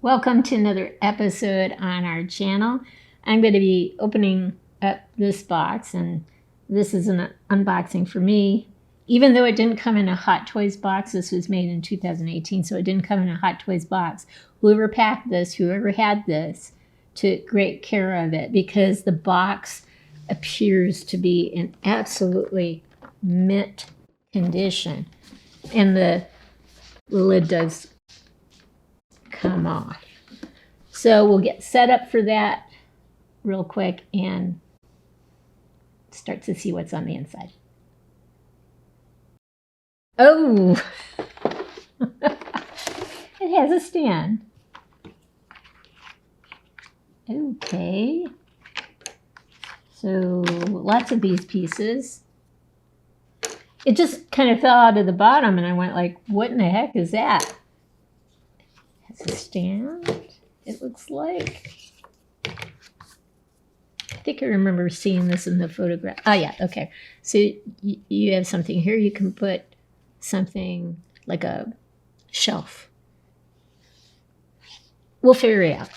Welcome to another episode on our channel. I'm going to be opening up this box, and this is an unboxing for me. Even though it didn't come in a Hot Toys box, this was made in 2018, so it didn't come in a Hot Toys box. Whoever packed this, whoever had this, took great care of it because the box appears to be in absolutely mint condition. And the lid does come off. So we'll get set up for that real quick and start to see what's on the inside. Oh, it has a stand. Okay. So lots of these pieces. It just kind of fell out of the bottom and I went like, what in the heck is that? It has a stand, it looks like. I think I remember seeing this in the photograph. Oh yeah, okay. So you have something here. You can put something like a shelf. We'll figure it out.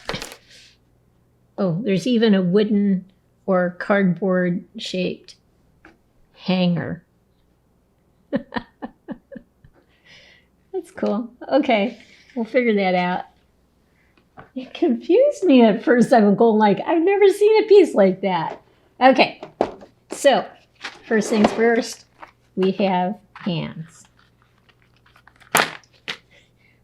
Oh, there's even a wooden or cardboard shaped hanger. That's cool. Okay, we'll figure that out. It confused me at first. I'm going like, I've never seen a piece like that. Okay, so first things first, we have hands.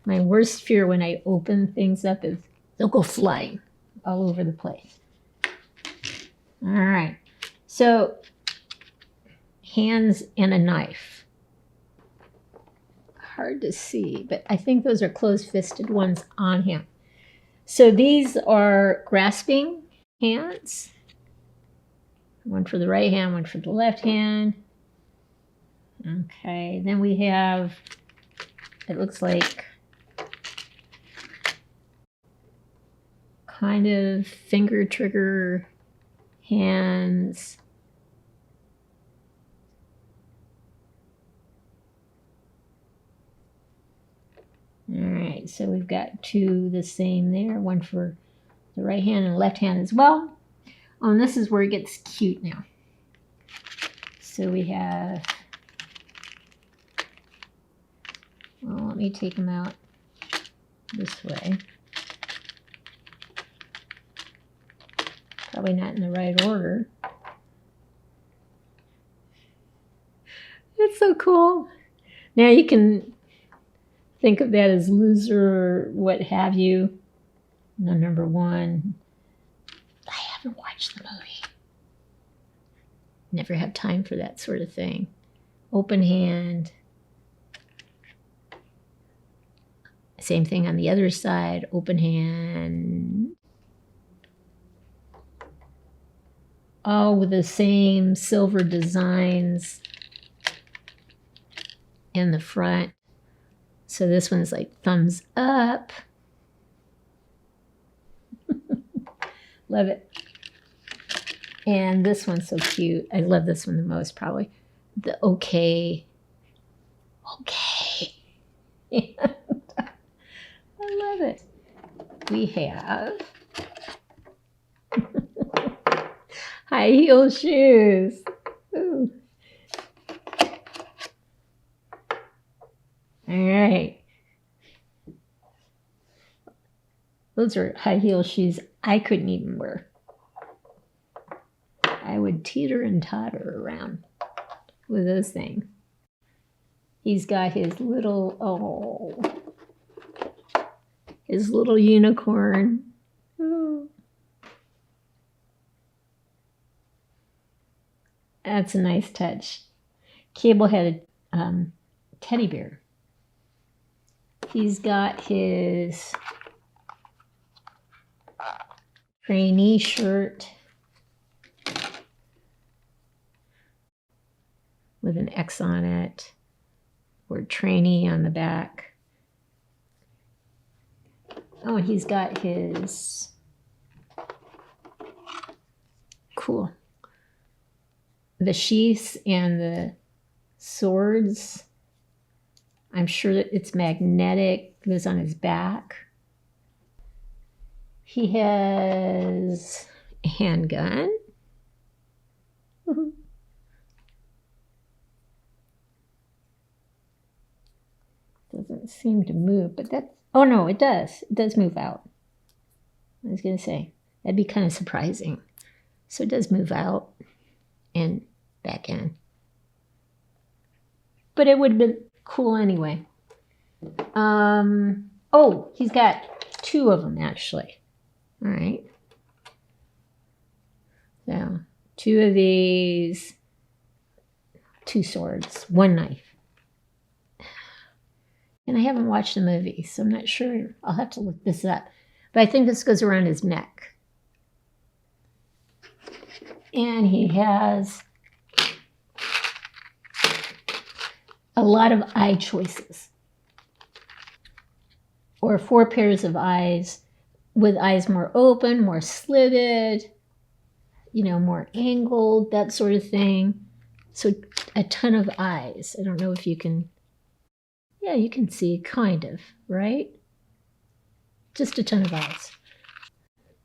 My worst fear when I open things up is they'll go flying all over the place. All right, so hands and a knife. Hard to see, but I think those are closed-fisted ones on him. So these are grasping hands. One for the right hand, one for the left hand. Okay, then we have, it looks like kind of finger trigger hands. All right, so we've got two the same there, one for the right hand and left hand as well. Oh, and this is where it gets cute now. So we have, well, let me take them out this way. Probably not in the right order. It's so cool. Now you can think of that as loser or what have you. No, number one. I haven't watched the movie. Never have time for that sort of thing. Open hand. Same thing on the other side. Open hand. All with the same silver designs in the front. So this one's like thumbs up. Love it. And this one's so cute. I love this one the most, probably. The okay. Okay. And I love it. We have high heel shoes. Ooh. All right. Those are high heel shoes I couldn't even wear. I would teeter and totter around with those things. He's got his little, his little unicorn. Ooh. That's a nice touch. Cable had a teddy bear. He's got his trainee shirt with an X on it, or trainee on the back. Oh, and he's got his, cool, the sheaths and the swords. I'm sure that it's magnetic, goes on his back. He has a handgun. Doesn't seem to move, but that's, oh no, it does. It does move out. I was going to say, that'd be kind of surprising. So it does move out and back in. But it would have been cool anyway. Oh, he's got 2 of them actually. All right. So 2 of these, 2 swords, 1 knife. And I haven't watched the movie, so I'm not sure. I'll have to look this up. But I think this goes around his neck. And he has a lot of eye choices. Or 4 pairs of eyes, with eyes more open, more slitted, you know, more angled, that sort of thing. So a ton of eyes. I don't know if you can, yeah, you can see kind of, right? Just a ton of eyes.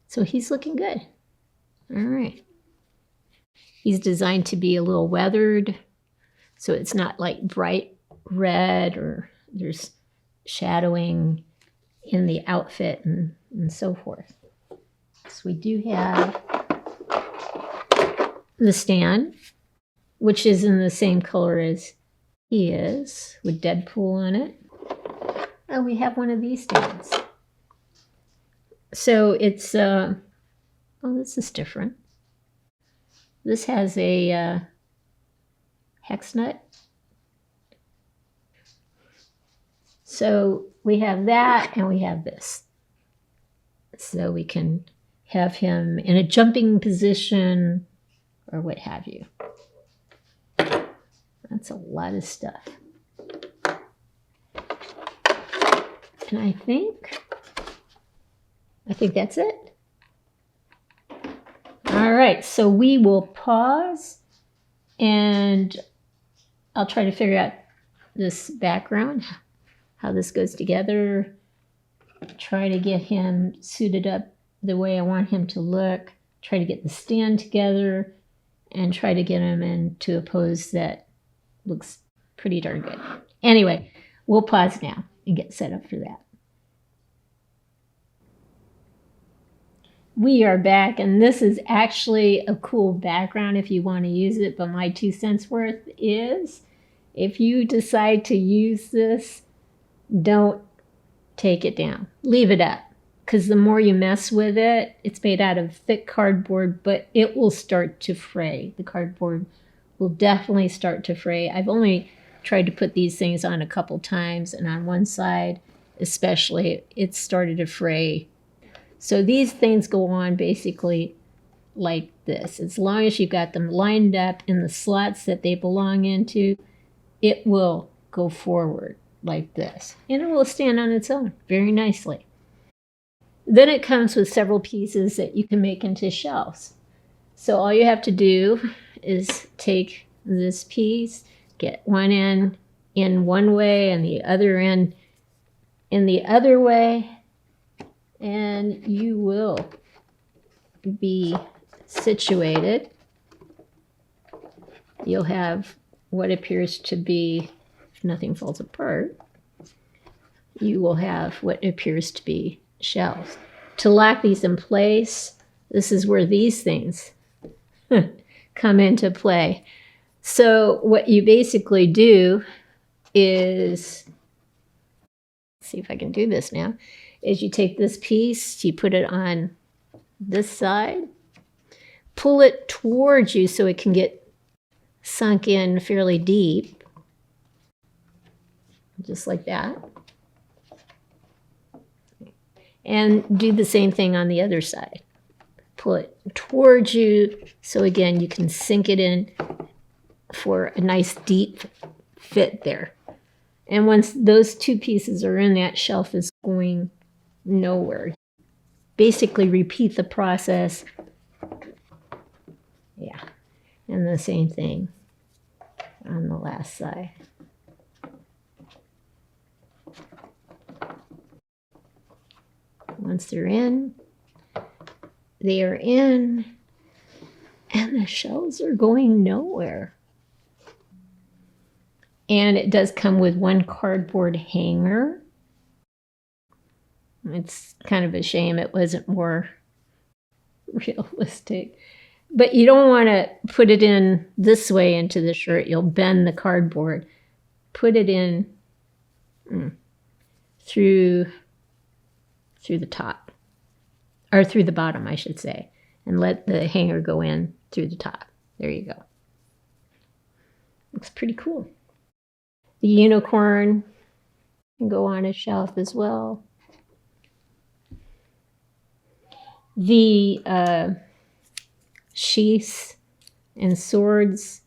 So he's looking good. All right. He's designed to be a little weathered, so it's not like bright red or there's shadowing in the outfit and so forth. So we do have the stand, which is in the same color as he is, with Deadpool on it. Oh, we have one of these stands. So it's, oh, this is different. This has a hex nut. So we have that and we have this. So we can have him in a jumping position or what have you. That's a lot of stuff. And I think that's it. All right, so we will pause and I'll try to figure out this background, how this goes together, try to get him suited up the way I want him to look, try to get the stand together, and try to get him into a pose that looks pretty darn good. Anyway, we'll pause now and get set up for that. We are back, and this is actually a cool background if you want to use it, but my 2 cents worth is if you decide to use this, don't take it down. Leave it up, because the more you mess with it, it's made out of thick cardboard, but it will start to fray. The cardboard will definitely start to fray. I've only tried to put these things on a couple times, and on one side especially, it started to fray. So these things go on basically like this. As long as you've got them lined up in the slots that they belong into, it will go forward like this. And it will stand on its own very nicely. Then it comes with several pieces that you can make into shelves. So all you have to do is take this piece, get one end in one way and the other end in the other way, and you will be situated. You'll have what appears to be, if nothing falls apart, you will have what appears to be shelves. To lock these in place, this is where these things come into play. So what you basically do is, let's see if I can do this now, is you take this piece, you put it on this side, pull it towards you so it can get sunk in fairly deep, just like that. And do the same thing on the other side. Pull it towards you so again you can sink it in for a nice deep fit there. And once those 2 pieces are in, that shelf is going nowhere. Basically repeat the process. Yeah, and the same thing on the last side. Once they're in, they are in, and the shells are going nowhere. And it does come with one cardboard hanger. It's kind of a shame it wasn't more realistic. But you don't want to put it in this way into the shirt. You'll bend the cardboard. Put it in through the top, or through the bottom, I should say, and let the hanger go in through the top. There you go. Looks pretty cool. The unicorn can go on a shelf as well. The sheaths and swords,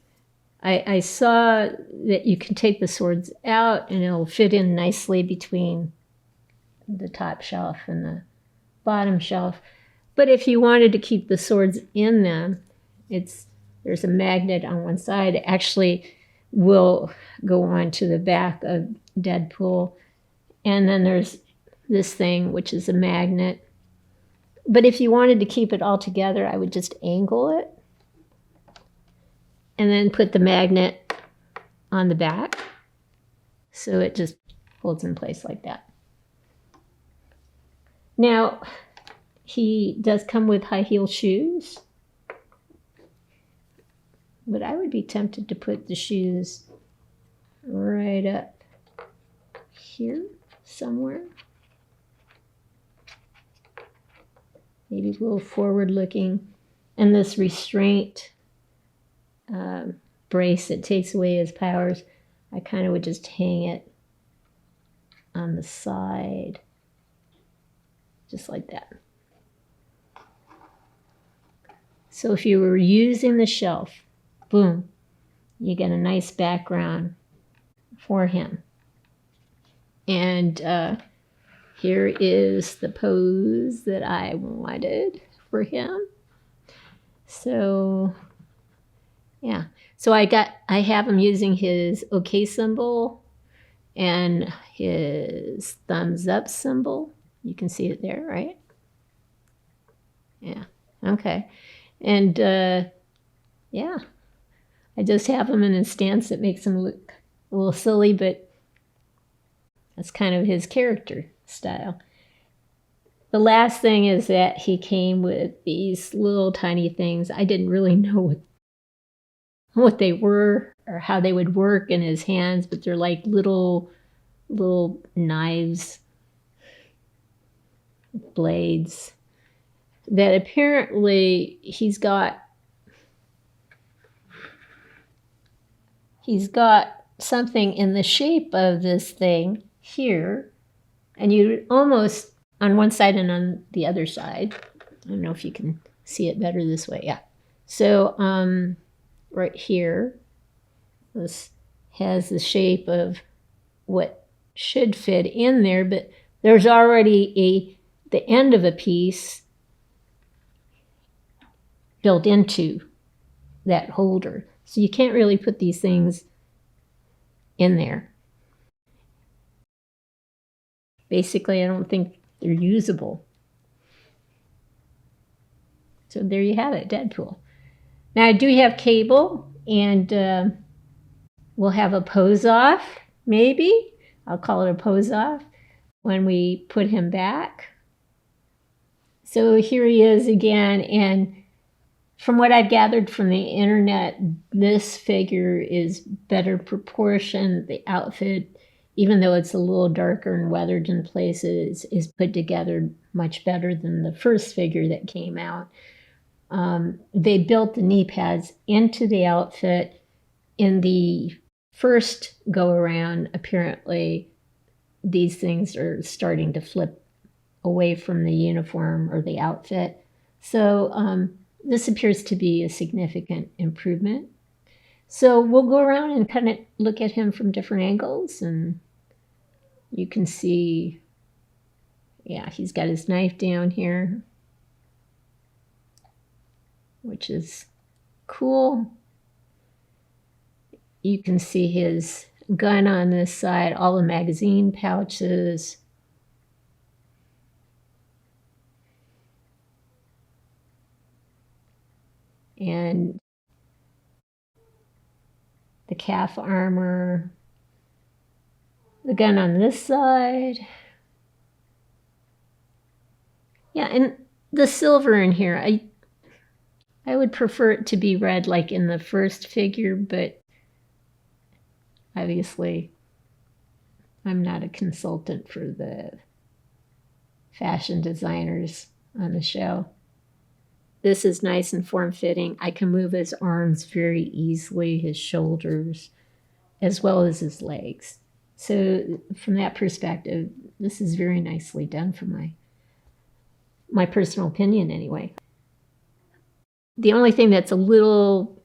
I saw that you can take the swords out and it'll fit in nicely between the top shelf and the bottom shelf. But if you wanted to keep the swords in them, there's a magnet on one side. It actually will go on to the back of Deadpool. And then there's this thing, which is a magnet. But if you wanted to keep it all together, I would just angle it and then put the magnet on the back. So it just holds in place like that. Now, he does come with high heel shoes, but I would be tempted to put the shoes right up here somewhere. Maybe a little forward looking. And this restraint brace that takes away his powers, I kind of would just hang it on the side, just like that. So if you were using the shelf, boom, you get a nice background for him. And here is the pose that I wanted for him. So, yeah. So I have him using his OK symbol and his thumbs up symbol. You can see it there, right? Yeah. Okay. And yeah, I just have him in a stance that makes him look a little silly, but that's kind of his character style. The last thing is that he came with these little tiny things. I didn't really know what they were or how they would work in his hands, but they're like little knives, blades, that apparently he's got something in the shape of this thing here, and you almost on one side and on the other side. I don't know if you can see it better this way. Yeah. So right here, this has the shape of what should fit in there, but there's already the end of a piece built into that holder. So you can't really put these things in there. Basically, I don't think they're usable. So there you have it, Deadpool. Now I do have Cable, and we'll have a pose off, maybe. I'll call it a pose off when we put him back. So here he is again, and from what I've gathered from the internet, this figure is better proportioned. The outfit, even though it's a little darker and weathered in places, is put together much better than the first figure that came out. They built the knee pads into the outfit. In the first go around, apparently these things are starting to flip away from the uniform or the outfit. So this appears to be a significant improvement. So we'll go around and kind of look at him from different angles, and you can see, yeah, he's got his knife down here, which is cool. You can see his gun on this side, all the magazine pouches. and the calf armor, the gun on this side. Yeah, and the silver in here, I would prefer it to be red like in the first figure, but obviously I'm not a consultant for the fashion designers on the show. This is nice and form-fitting. I can move his arms very easily, his shoulders, as well as his legs. So from that perspective, this is very nicely done for my personal opinion anyway. The only thing that's a little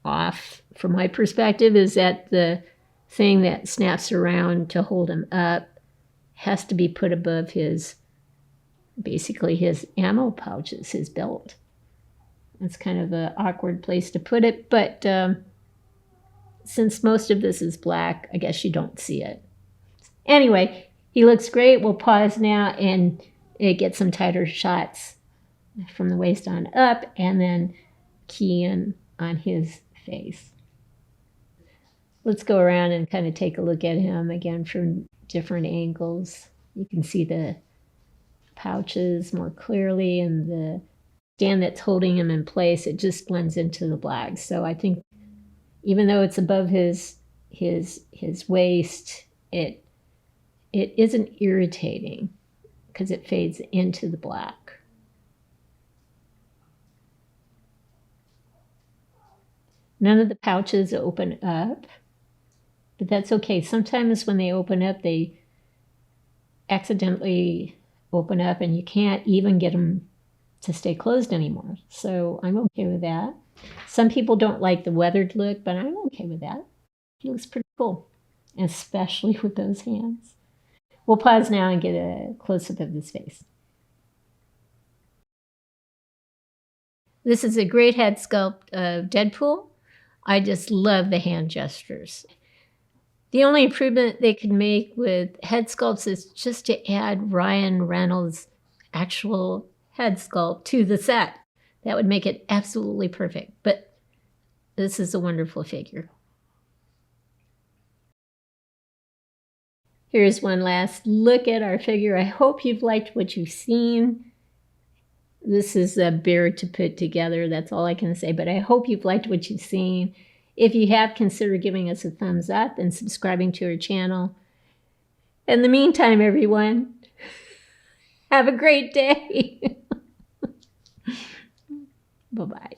off from my perspective is that the thing that snaps around to hold him up has to be put above basically his ammo pouches, his belt. It's kind of an awkward place to put it, but since most of this is black, I guess you don't see it. Anyway, he looks great. We'll pause now and get some tighter shots from the waist on up, and then key in on his face. Let's go around and kind of take a look at him again from different angles. You can see the pouches more clearly, and the stand that's holding him in place, it just blends into the black. So I think even though it's above his waist, it isn't irritating because it fades into the black. None of the pouches open up, but that's okay. Sometimes when they open up, they accidentally open up and you can't even get them to stay closed anymore. So I'm okay with that. Some people don't like the weathered look, but I'm okay with that. He looks pretty cool, especially with those hands. We'll pause now and get a close-up of his face. This is a great head sculpt of Deadpool. I just love the hand gestures. The only improvement they could make with head sculpts is just to add Ryan Reynolds' actual head sculpt to the set. That would make it absolutely perfect. But this is a wonderful figure. Here's one last look at our figure. I hope you've liked what you've seen. This is a bear to put together. That's all I can say. But I hope you've liked what you've seen. If you have, consider giving us a thumbs up and subscribing to our channel. In the meantime, everyone, have a great day. Bye-bye.